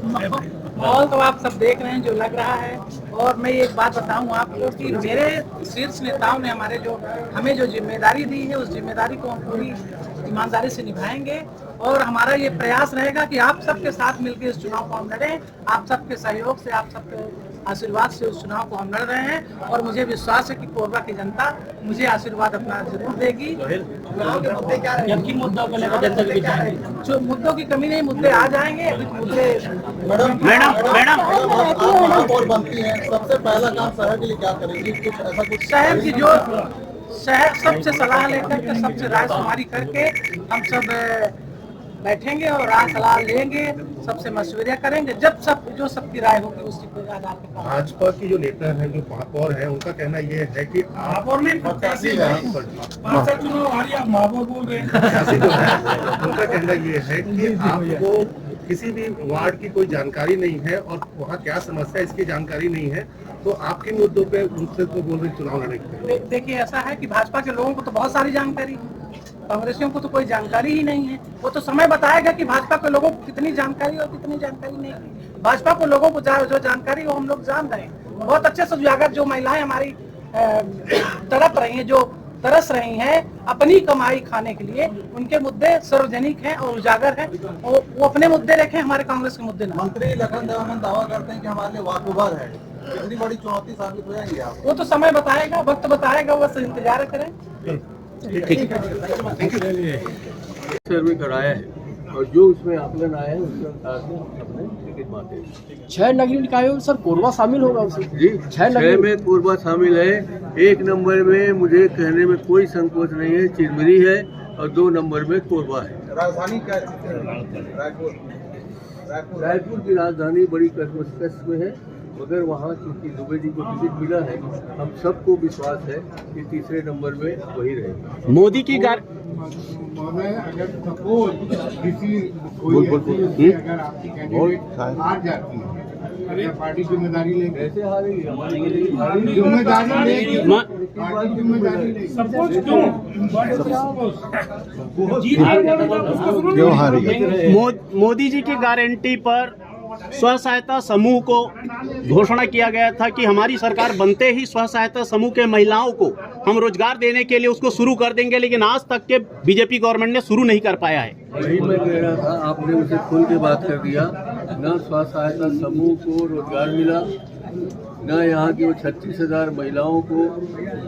माहौल तो आप सब देख रहे हैं जो लग रहा है। और मैं एक बात बताऊं आपको कि मेरे शीर्ष नेताओं ने हमें जो जिम्मेदारी दी है उस जिम्मेदारी को हम पूरी ईमानदारी से निभाएंगे। और हमारा ये प्रयास रहेगा कि आप सबके साथ मिलकर इस चुनाव को हम लड़ें। आप सबके सहयोग से, आप सबके आशीर्वाद से उस चुनाव को हम लड़ रहे हैं। और मुझे विश्वास है कि कोरबा की जनता मुझे आशीर्वाद अपना जरूर देगी। मुद्दों को लेकर जनता के बीच जो मुद्दों की कमी नहीं, मुद्दे आ जाएंगे। मुद्दे मैडम और बनती है, सबसे पहला काम शहर के लिए क्या करेंगी? कुछ ऐसा कुछ शहर की जो शहर सबसे सलाह लेकर के, सबसे राय शुमारी करके हम सब बैठेंगे और राय सलाह लेंगे, सबसे मशवरे करेंगे। जब जो सबकी राय होगी उसी को आधार पर। भाजपा की जो नेता हैं, जो महापौर हैं, उनका कहना ये है कि महापौर में उनका कहना ये है कि आपको किसी भी वार्ड की कोई जानकारी नहीं है और वहाँ क्या समस्या इसकी जानकारी नहीं है, तो आपके मुद्दों पे उनसे तो बोल रहे चुनाव लड़ने के। देखिए, ऐसा है कि भाजपा के लोगों को तो बहुत सारी जानकारी है, कांग्रेसियों को तो कोई जानकारी ही नहीं है। वो तो समय बताएगा कि भाजपा के लोगों को कितनी जानकारी और कितनी जानकारी नहीं है। भाजपा को लोगों को जो जानकारी वो हम लोग जान रहे हैं। बहुत अच्छे से उजागर जो महिलाएं हमारी तड़प रही हैं, जो तरस रही हैं अपनी कमाई खाने के लिए, उनके मुद्दे सार्वजनिक हैं और उजागर हैं। वो अपने मुद्दे रखें, हमारे कांग्रेस के मुद्दे ना। मंत्री लखन देवानंद दावा करते हैं कि हमारे लिए वाकफबार है, कितनी बड़ी चुनौती साबित हो जाएंगे आप? वो तो समय बताएगा, वक्त बताएगा, बस इंतजार करें। सर्वे कराया है और जो उसमें आकलन आया है उसके अनुसार से अपने टिकट बांटे। 6 नगरीय निकायों में सर कोरबा शामिल होगा उसमें? जी, 6 में कोरबा शामिल है। 1 नंबर में मुझे कहने में कोई संकोच नहीं है, चिरमिरी है, और 2 नंबर में कोरबा है। राजधानी क्या है? रायपुर की राजधानी बड़ी कष्ट में है, मगर वहाँ चूँकि दुबे जी को टिकट मिला है, हम सबको विश्वास है कि तीसरे नंबर में वही रहेगा। मोदी की अगर सपोज किसी अगर आपकी कैंडिडेट हार जाती है, अगर पार्टी जिम्मेदारी लेगी, कैसे हारेगी? जिम्मेदारी लेगी, पार्टी जिम्मेदारी लेगी। सपोज क्यों हारेगी? मोदी जी की गारंटी पर स्व सहायता समूह को घोषणा किया गया था कि हमारी सरकार बनते ही स्व सहायता समूह के महिलाओं को हम रोजगार देने के लिए उसको शुरू कर देंगे, लेकिन आज तक के बीजेपी गवर्नमेंट ने शुरू नहीं कर पाया है। वही मैं कह रहा था, आपने उसे खुल के बात कर दिया। न स्व सहायता समूह को रोजगार मिला, न यहाँ की वो 36,000 महिलाओं को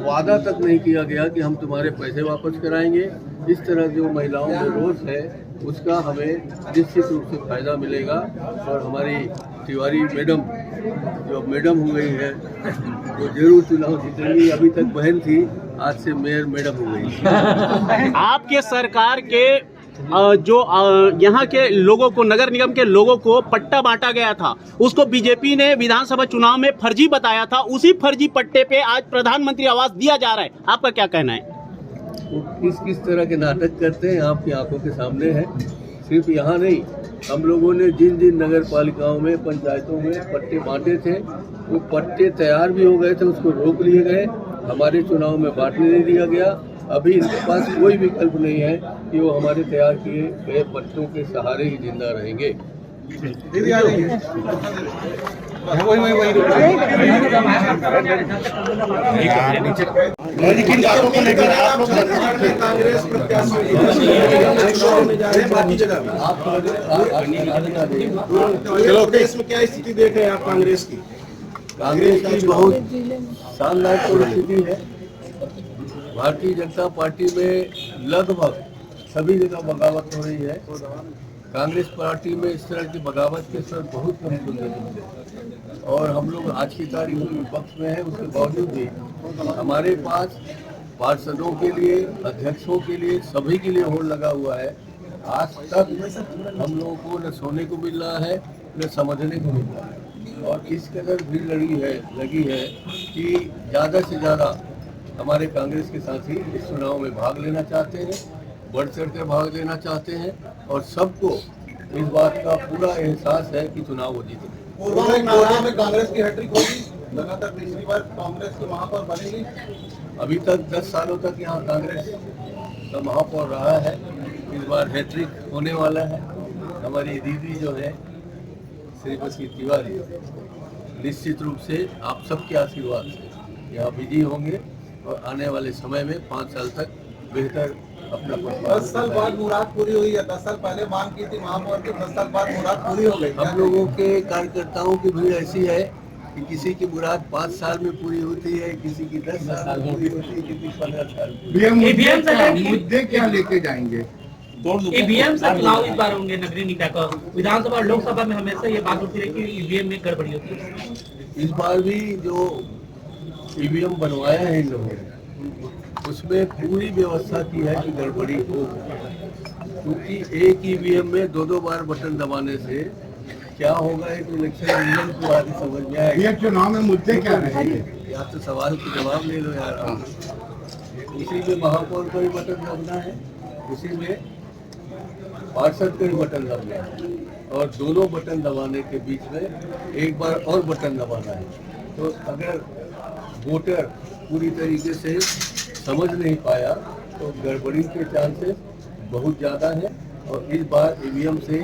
वादा तक नहीं किया गया कि हम तुम्हारे पैसे वापस कराएंगे। इस तरह जो महिलाओं में रोष है उसका हमें निश्चित रूप से फायदा मिलेगा। और हमारी तिवारी मैडम जो मैडम हो गई है वो जरूर चुनाव जीतेंगी। अभी तक बहन थी, आज से मेयर मैडम हो गई। आपके सरकार के जो यहाँ के लोगों को, नगर निगम के लोगों को पट्टा बांटा गया था, उसको बीजेपी ने विधानसभा चुनाव में फर्जी बताया था। उसी फर्जी पट्टे पे आज प्रधानमंत्री आवास दिया जा रहा है। आपका क्या कहना है? वो किस तरह के नाटक करते हैं आपकी आंखों के सामने है। सिर्फ यहाँ नहीं, हम लोगों ने जिन जिन नगर पालिकाओं में, पंचायतों में पट्टे बांटे थे, वो पट्टे तैयार भी हो गए थे, उसको रोक लिए गए। हमारे चुनाव में बांटने नहीं दिया गया। अभी इनके पास कोई विकल्प नहीं है कि वो हमारे तैयार किए गए पट्टों के सहारे ही जिंदा रहेंगे। दीदी आ रही है। लेकिन बातों को लेकर आप लोग कांग्रेस प्रत्याशी बाकी जगह चलो, देश में क्या स्थिति देख रहे हैं आप कांग्रेस की? कांग्रेस की बहुत शानदार परिस्थिति है। भारतीय जनता पार्टी में लगभग सभी जगह बगावत हो रही है। कांग्रेस पार्टी में इस तरह की बगावत के स्तर बहुत कम सुनने को मिले और हम लोग आज की तारीख में विपक्ष में हैं। उसके बावजूद भी हमारे पास पार्षदों के लिए, अध्यक्षों के लिए, सभी के लिए होड़ लगा हुआ है। आज तक हम लोगों को न सोने को मिल रहा है न समझने को मिल रहा है और इस कदर भीड़ लगी है कि ज़्यादा से ज़्यादा हमारे कांग्रेस के साथी इस चुनाव में भाग लेना चाहते हैं, बढ़ चढ़ कर भाग लेना चाहते हैं और सबको इस बात का पूरा एहसास है कि चुनाव वो जीतेंगे। कोरबा में कांग्रेस की हैट्रिक होगी, लगातार तीसरी बार कांग्रेस की महापौर बनेगी। अभी तक 10 सालों तक यहाँ कांग्रेस का महापौर रहा है। इस बार हैट्रिक होने वाला है। हमारी दीदी जो है श्रीमती तिवारी निश्चित रूप से आप सबके आशीर्वाद से यहाँ विजयी होंगे और आने वाले समय में 5 साल तक बेहतर अपना 10 साल बाद मुराद पूरी हुई है। 10 साल पहले मांग की थी महापौर की, 10 साल बाद मुराद पूरी हो गई। हम लोगों के कार्यकर्ताओं की भीड़ ऐसी है कि किसी की मुराद 5 साल में पूरी होती है, किसी की 10 साल में पूरी होती है, किसी की 15 साल में। मुद्दे क्या लेके जाएंगे? ईवीएम से चुनाव इस बार होंगे नगरीय निकाय का। विधानसभा और लोकसभा में हमेशा ये बात होती रही कि ईवीएम में गड़बड़ी होती है। इस बार भी जो ईवीएम बनवाया है इन लोगों ने, उसमें पूरी व्यवस्था की है कि गड़बड़ी हो, क्योंकि एक ईवीएम में 2-2 बार बटन दबाने से क्या होगा एक इलेक्शन रिजल्ट के बाद ही समझ में आएगा। ये चुनाव में मुद्दे क्या रहेंगे? या तो सवाल के जवाब ले लो यार। उसी में महापौर का भी बटन दबना है, उसी में पार्षद का भी बटन दबना है, और दोनों बटन दबाने के बीच में एक बार और बटन दबाना है। तो अगर वोटर पूरी तरीके से समझ नहीं पाया तो गड़बड़ी के चांसेस बहुत ज़्यादा है। और इस बार ईवीएम से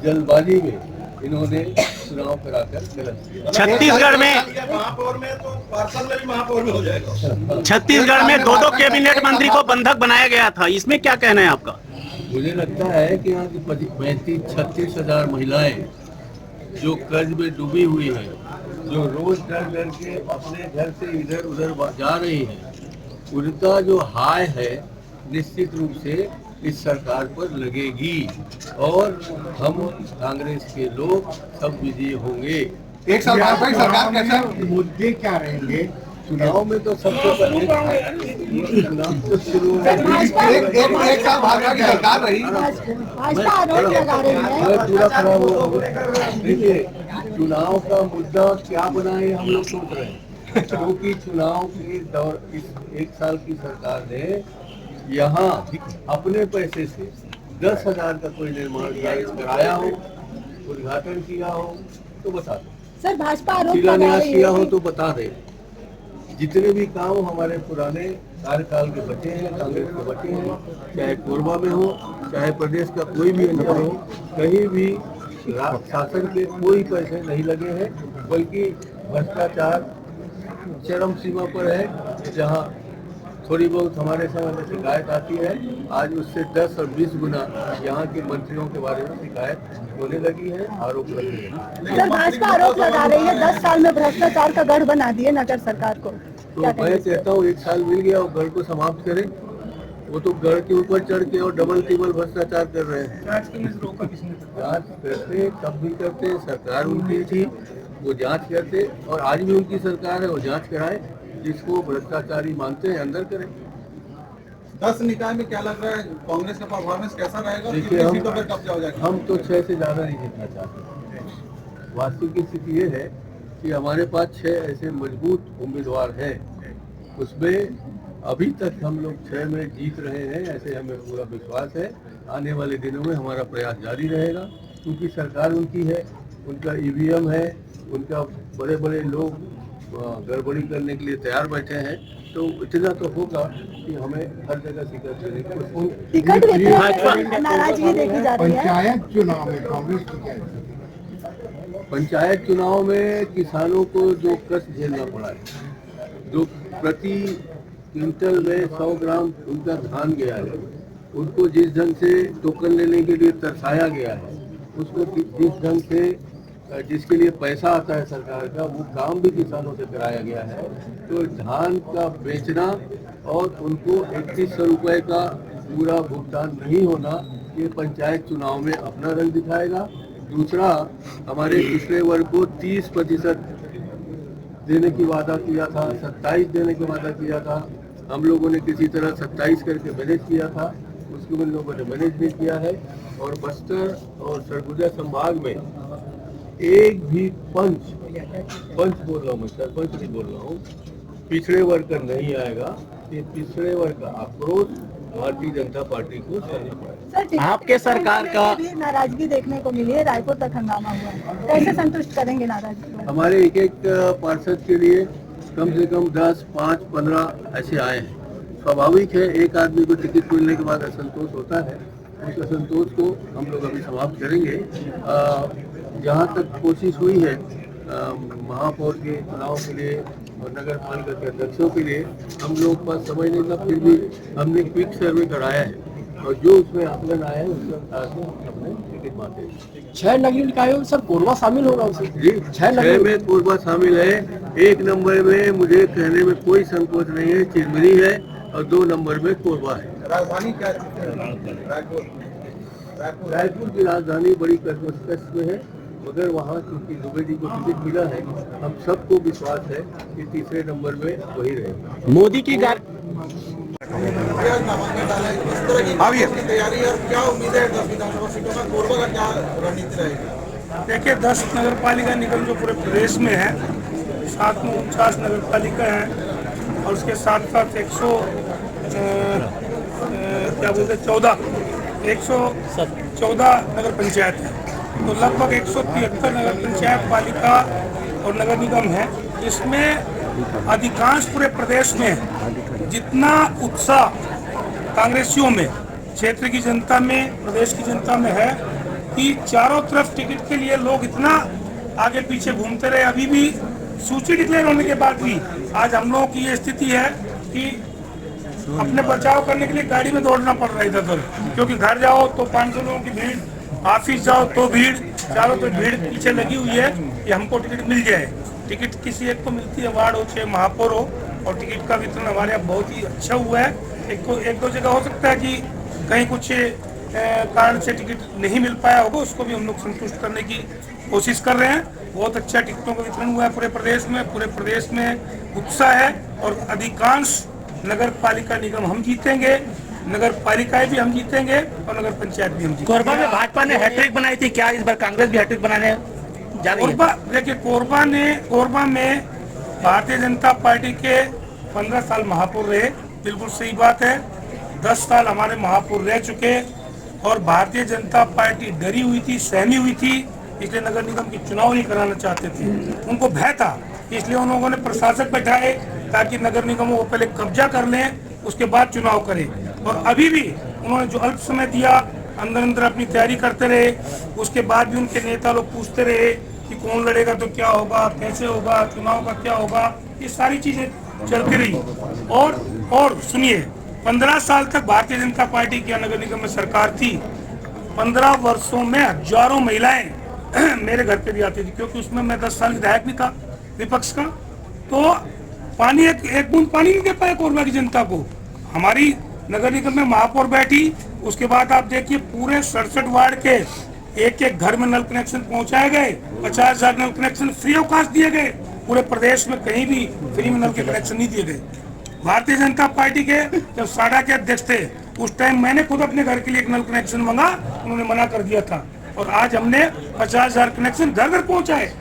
जल्दबाजी में इन्होंने चुनाव कराकर गलत किया। छत्तीसगढ़ में महापौर में तो पार्षद में भी महापौर में हो जाएगा। छत्तीसगढ़ में 2-2 कैबिनेट मंत्री को बंधक बनाया गया था, इसमें क्या कहना है आपका? मुझे लगता है कि यहाँ की 35-36 हजार महिलाएं जो कर्ज में डूबी हुई हैं, जो रोज डर डर के अपने घर से इधर उधर जा रही हैं, उनका जो हाय है निश्चित रूप से इस सरकार पर लगेगी और हम कांग्रेस के लोग सब विजयी होंगे। एक साल बाद सरकार कैसा मुद्दे क्या रहेंगे? चुनाव में तो सबसे पहले चुनाव तो शुरू एक साल भाजपा की सरकार रही। मैं पूरा खराब हो। देखिए, चुनाव का मुद्दा क्या बनाए हम लोग सोच रहे हैं, क्योंकि चुनाव के दौर इस 1 साल की सरकार ने यहाँ अपने पैसे से 10,000 का कोई निर्माण कार्य कराया हो, उद्घाटन किया हो तो बता दो, सर भाजपा शिलान्यास किया हो तो बता दे। जितने भी काम हमारे पुराने कार्यकाल के बचे हैं, कांग्रेस के बचे हैं, चाहे कोरबा में हो, चाहे प्रदेश का कोई भी अंचल हो, कहीं भी शासन के कोई पैसे नहीं लगे हैं, बल्कि भ्रष्टाचार चरम सीमा पर है। जहां थोड़ी बहुत हमारे समय में शिकायत आती है, आज उससे 10 और 20 गुना यहाँ के मंत्रियों के बारे में शिकायत होने लगी है, आरोप लगे हैं। सर भाजपा आरोप लगा रही है 10 साल में भ्रष्टाचार का गढ़ बना दिए नगर सरकार को। तो मैं कहता हूँ 1 साल मिल गया और गढ़ को समाप्त करें। वो तो गढ़ के ऊपर चढ़ के और डबल टिबल भ्रष्टाचार कर रहे हैं। जांच करते, कब भी करते, सरकार उनकी थी, वो जांच करते, और आज भी उनकी सरकार है, वो जांच कराए, जिसको भ्रष्टाचारी मानते हैं अंदर करें। 10 निकाय में क्या लग रहा है कांग्रेस का परफॉर्मेंस कैसा रहेगा? देखिए, कितनी सीटों पर कब्जा हो जाएगा? हम तो 6 से ज्यादा नहीं जीतना चाहते। वास्तविक स्थिति ये है कि हमारे पास 6 ऐसे मजबूत उम्मीदवार हैं, उसमें अभी तक हम लोग 6 में जीत रहे हैं, ऐसे हमें पूरा विश्वास है। आने वाले दिनों में हमारा प्रयास जारी रहेगा, क्योंकि सरकार उनकी है, उनका ईवीएम है, उनका बड़े बड़े लोग गड़बड़ी करने के लिए तैयार बैठे हैं। तो इतना तो होगा कि हमें हर जगह टिकट देने की टिकट भी नाराजगी देखी जा रही है। पंचायत चुनाव में कांग्रेस की क्या स्थिति? पंचायत चुनाव में किसानों को जो कष्ट झेलना पड़ा है, जो प्रति क्विंटल में 100 ग्राम उनका धान गया है, उनको जिस ढंग से टोकन लेने के लिए तरसाया गया है, उसको जिस ढंग से जिसके लिए पैसा आता है सरकार का, वो काम भी किसानों से कराया गया है। तो धान का बेचना और उनको 3100 रुपये का पूरा भुगतान नहीं होना, ये पंचायत चुनाव में अपना रंग दिखाएगा। दूसरा, हमारे पिछड़े वर्ग को 30% देने की वादा किया था, 27 देने का वादा किया था, हम लोगों ने किसी तरह 27 करके मैनेज किया था, उसको हम लोगों ने मैनेज नहीं किया है। और बस्तर और सरगुजा संभाग में एक भी पंच बोल रहा हूँ मैं, सरपंच नहीं बोल रहा हूँ, पिछड़े वर्ग का नहीं आएगा। ये पिछड़े वर्ग का आक्रोश भारतीय जनता पार्टी को करना पड़ेगा। आपके सरकार का नाराजगी देखने को मिली है, रायपुर तक हंगामा हुआ है, कैसे संतुष्ट करेंगे नाराजगी को? हमारे एक पार्षद के लिए कम से कम 10, 5, 15 ऐसे आए हैं। स्वाभाविक है, एक आदमी को टिकट मिलने के बाद असंतोष होता है, उस असंतोष को हम लोग अभी समाप्त करेंगे। जहाँ तक कोशिश हुई है महापौर के चुनाव के लिए और नगर पालिका के अध्यक्षों के लिए, हम लोग के पास समय नहीं था, फिर भी हमने क्विक सर्वे कराया है और जो उसमें आकलन आया है उसके अनुसार से हमने टिकट बांटे। 6 नगरीय निकायों में सर कोरबा शामिल होगा उसे? जी, 6 में कोरबा शामिल है। 1 नंबर में मुझे कहने में कोई संकोच नहीं है, चिरमिरी है, और 2 नंबर में कोरबा है। राजधानी क्या रायपुर की राजधानी बड़ी कस में है, मगर वहाँ चूंकि दुबे जी को टिकट मिला है, हम सबको विश्वास है कि तीसरे नंबर में वही रहेगा। मोदी की नामांकन डाला है, किस तरह की तैयारी है और क्या उम्मीद है 10 विधानसभा सीटों में? कोरबा का क्या रणनीति रहेगी? देखिए 10 नगर पालिका निगम जो पूरे प्रदेश में है, साथ में 49 नगर पालिका है और उसके साथ साथ 114 नगर पंचायत है, तो लगभग 173 नगर पंचायत पालिका और नगर निगम है। इसमें अधिकांश पूरे प्रदेश में जितना उत्साह कांग्रेसियों में, क्षेत्र की जनता में, प्रदेश की जनता में है कि चारों तरफ टिकट के लिए लोग इतना आगे पीछे घूमते रहे, अभी भी सूची डिक्लेयर होने के बाद भी आज हम लोगों की ये स्थिति है कि अपने बचाव करने के लिए गाड़ी में दौड़ना पड़ रहा है इधर, क्योंकि घर जाओ तो 500 लोगों की भीड़, ऑफिस जाओ तो भीड़, चारों तो भीड़ पीछे लगी हुई है कि हमको टिकट मिल जाए। टिकट किसी एक को मिलती है, वार्ड हो चाहे महापौर हो, और टिकट का वितरण हमारे यहाँ बहुत ही अच्छा हुआ है। एक दो जगह हो सकता है कि कहीं कुछ कारण से टिकट नहीं मिल पाया होगा, उसको भी हम लोग संतुष्ट करने की कोशिश कर रहे हैं। बहुत अच्छा टिकटों का वितरण हुआ है पूरे प्रदेश में उत्साह है और अधिकांश नगर पालिका निगम हम जीतेंगे, नगर पालिकाएं भी हम जीतेंगे और नगर पंचायत भी हम जीतेंगे। कोरबा में भाजपा ने हैट्रिक बनाई थी, क्या इस बार कांग्रेस भी हैट्रिक बनाने जा रही है? देखिए कोरबा में भारतीय जनता पार्टी के 15 साल महापौर रहे, बिल्कुल सही बात है। 10 साल हमारे महापौर रह चुके और भारतीय जनता पार्टी डरी हुई थी, सहमी हुई थी, इसलिए नगर निगम की चुनाव नहीं कराना चाहते थे। उनको भय था, इसलिए उन लोगों ने प्रशासक बैठाए ताकि नगर निगमों को पहले कब्जा कर लें, उसके बाद चुनाव करें। और अभी भी उन्होंने जो अल्प समय दिया, अंदर अपनी तैयारी करते रहे, उसके बाद भी उनके नेता लोग पूछते रहे कि कौन लड़ेगा तो क्या होगा, कैसे होगा, चुनाव का क्या होगा, ये सारी चीजें चलती रही। और सुनिए, 15 साल तक भारतीय जनता पार्टी की नगर निगम में सरकार थी। 15 वर्षों में हजारों महिलाएं मेरे घर पे भी आती थी, क्योंकि उसमें मैं 10 साल विधायक भी था विपक्ष का। तो पानी एक बूंद पानी नहीं दे पाए कोरबा की जनता को। हमारी नगर निगम में महापौर बैठी, उसके बाद आप देखिए पूरे 67 वार्ड के एक घर में नल कनेक्शन पहुंचाए गए, 50,000 नल कनेक्शन फ्री ऑफ कॉस्ट दिए गए। पूरे प्रदेश में कहीं भी फ्री में नल के कनेक्शन नहीं दिए गए। भारतीय जनता पार्टी के जब साडा के अध्यक्ष थे, उस टाइम मैंने खुद अपने घर के लिए एक नल कनेक्शन मांगा, उन्होंने मना कर दिया था। और आज हमने 50,000 कनेक्शन घर घर पहुंचाए।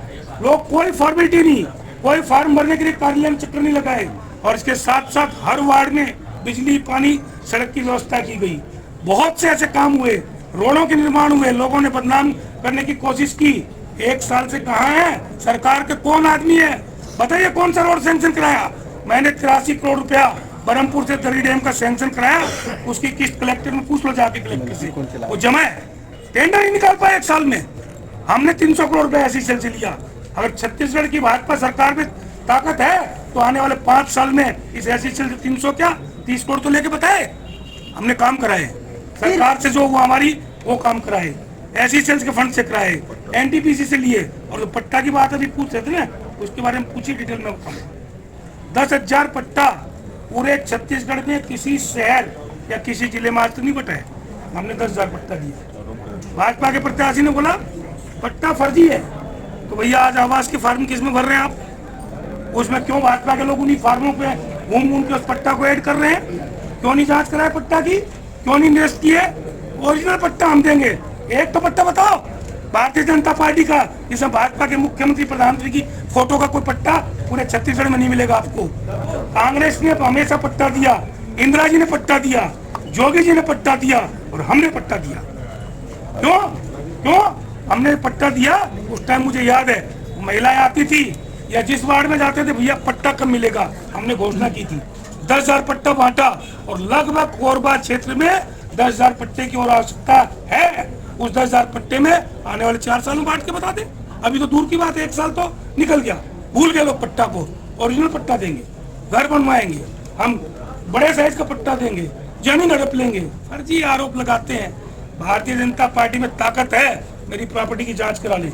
लोग कोई फॉर्मेलिटी नहीं, कोई फॉर्म भरने के लिए कार्यालय में चक्कर नहीं लगाए। और इसके साथ साथ हर वार्ड में बिजली, पानी, सड़क की व्यवस्था की गई। बहुत से ऐसे काम हुए, रोडों के निर्माण हुए। लोगों ने बदनाम करने की कोशिश की। 1 साल से कहाँ है सरकार के कौन आदमी है, बताइए कौन सा रोड सैंक्शन कराया? मैंने 83 करोड़ रुपया बरहमपुर से दरी डैम का सैंक्शन कराया, उसकी किस्त कलेक्टर में पूछ लो जाके कलेक्टर से, वो जमा है। टेंडर ही निकाल पाया 1 साल में। हमने 300 करोड़ रुपया एसईसीएल से लिया। अगर छत्तीसगढ़ की भाजपा सरकार में ताकत है तो आने वाले 5 साल में इस एसईसीएल से 300 क्या 30 करोड़ तो लेके बताए। हमने काम कराए, सरकार से जो हुआ हमारी वो काम कराए, एसईसीएल के फंड से कराए, एनटीपीसी से लिए। और जो पट्टा की बात अभी पूछ रहे थे ना, उसके बारे में पूछिए डिटेल में बताऊँ। 10,000 पट्टा पूरे छत्तीसगढ़ में किसी शहर या किसी जिले में आज तक नहीं बटा है। हमने 10,000 पट्टा दिया। भाजपा के प्रत्याशी ने बोला पट्टा फर्जी है, तो भैया आज आवास के फार्म किस में भर रहे हैं आप? उसमें क्यों भाजपा के लोग उन्हीं फार्मों पे घूम घूम के उस पट्टा को ऐड कर रहे हैं? क्यों नहीं जांच कराए पट्टा की? क्यों नहीं निरस्त किए? ओरिजिनल पट्टा हम देंगे। एक तो पट्टा बताओ भारतीय जनता पार्टी का, जिसमें भाजपा के मुख्यमंत्री, प्रधानमंत्री की फोटो का कोई पट्टा पूरे छत्तीसगढ़ में नहीं मिलेगा आपको। कांग्रेस ने हमेशा पट्टा दिया, इंदिरा जी ने पट्टा दिया, जोगी जी ने पट्टा दिया और हमने पट्टा दिया। क्यों हमने पट्टा दिया? उस टाइम मुझे याद है महिलाएं आती थी या जिस वार्ड में जाते थे, भैया पट्टा कब मिलेगा, हमने घोषणा की थी। 10,000 पट्टा बांटा और लगभग कोरबा क्षेत्र में 10,000 पट्टे की और आवश्यकता है। उस 10,000 पट्टे में आने वाले 4 साल में बांट के बता दें। अभी तो दूर की बात है, 1 साल तो निकल गया, भूल गए लोग पट्टा को। ओरिजिनल पट्टा देंगे, घर बनवाएंगे, हम बड़े साइज का पट्टा देंगे, जमीन हड़प लेंगे। फर्जी आरोप लगाते हैं। भारतीय जनता पार्टी में ताकत है, मेरी प्रॉपर्टी की जांच करा ले,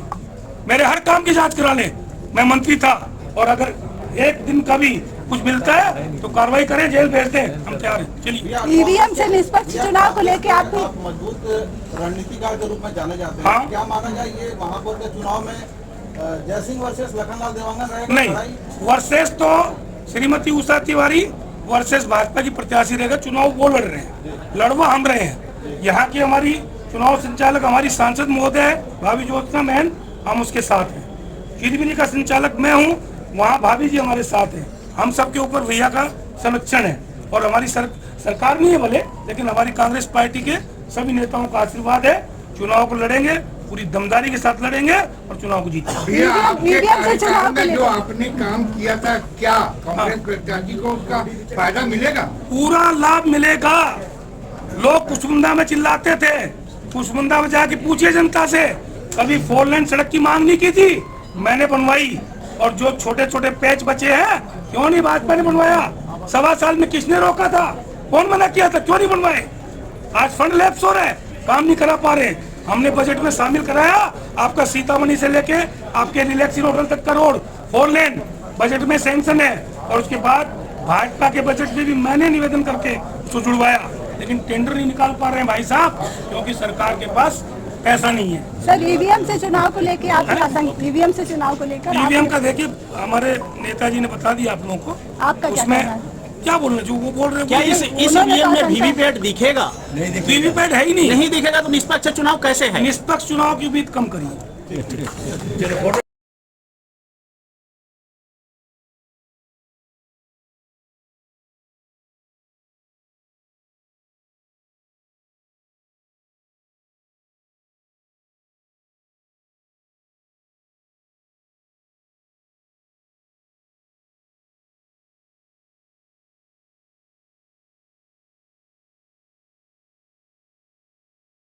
मेरे हर काम की जांच करा ले। मैं मंत्री था, और अगर एक दिन का भी कुछ मिलता है तो कार्रवाई करें, जेल भेज दें, हम तैयार हैं। चलिए। ईवीएम से निष्पक्ष चुनाव को लेकर आप मजबूत रणनीतिकार के रूप में जाने जाते हैं। हाँ। क्या माना जाए ये महापौर के चुनाव में जयसिंह वर्सेस लखनलाल देवांगन रहेगा? नहीं, वर्सेस तो श्रीमती उषा तिवारी वर्सेस भाजपा की प्रत्याशी रहेगा। चुनाव वो लड़ रहे हैं, लड़वा हम रहे हैं। यहाँ की हमारी चुनाव संचालक हमारी सांसद महोदय है, भाभी ज्योत्सना बहन, हम उसके साथ हैं। खीरबिली का संचालक मैं हूँ, वहाँ भाभी जी हमारे साथ हैं। हम सबके ऊपर भैया का संरक्षण है, और हमारी सरकार नहीं है भले, लेकिन हमारी कांग्रेस पार्टी के सभी नेताओं का आशीर्वाद है। चुनाव को लड़ेंगे, पूरी दमदारी के साथ लड़ेंगे और चुनाव को जीतेंगे। आपके कार्यकाल में जो आपने काम किया था, क्या कांग्रेस प्रत्याशी को उसका फायदा मिलेगा? पूरा लाभ मिलेगा। लोग कुशमुंडा में चिल्लाते थे, कुशमुंडा में जाके पूछिए जनता से, कभी 4 लेन सड़क की मांग नहीं की थी, मैंने बनवाई। और जो छोटे छोटे पैच बचे हैं, क्यों नहीं भाजपा ने बनवाया? 1.25 साल में किसने रोका था? कौन मना किया था? क्यों नहीं बनवाए? आज फंड लैप्स हो रहा है, काम नहीं करा पा रहे। हमने बजट में शामिल कराया, आपका सीतामढ़ी से लेके आपके रिलैक्सी होटल तक का रोड 4 लेन बजट में सैंक्शन है। और उसके बाद भाजपा के बजट में भी मैंने निवेदन करके उसको जुड़वाया, लेकिन टेंडर नहीं निकाल पा रहे हैं भाई साहब, क्योंकि सरकार के पास पैसा नहीं है। सर, ईवीएम से चुनाव को लेकर आप ईवीएम से चुनाव को लेकर ईवीएम का देखिए, हमारे नेताजी ने बता दिया आप लोगों को। आपका क्या उसमें कहना है? क्या बोल रहे, जो वो बोल रहे क्या इस ईवीएम में वीवीपैट दिखेगा? वीवीपैट है ही नहीं। नहीं दिखेगा तो निष्पक्ष चुनाव कैसे है? निष्पक्ष चुनाव की उम्मीद कम करिए।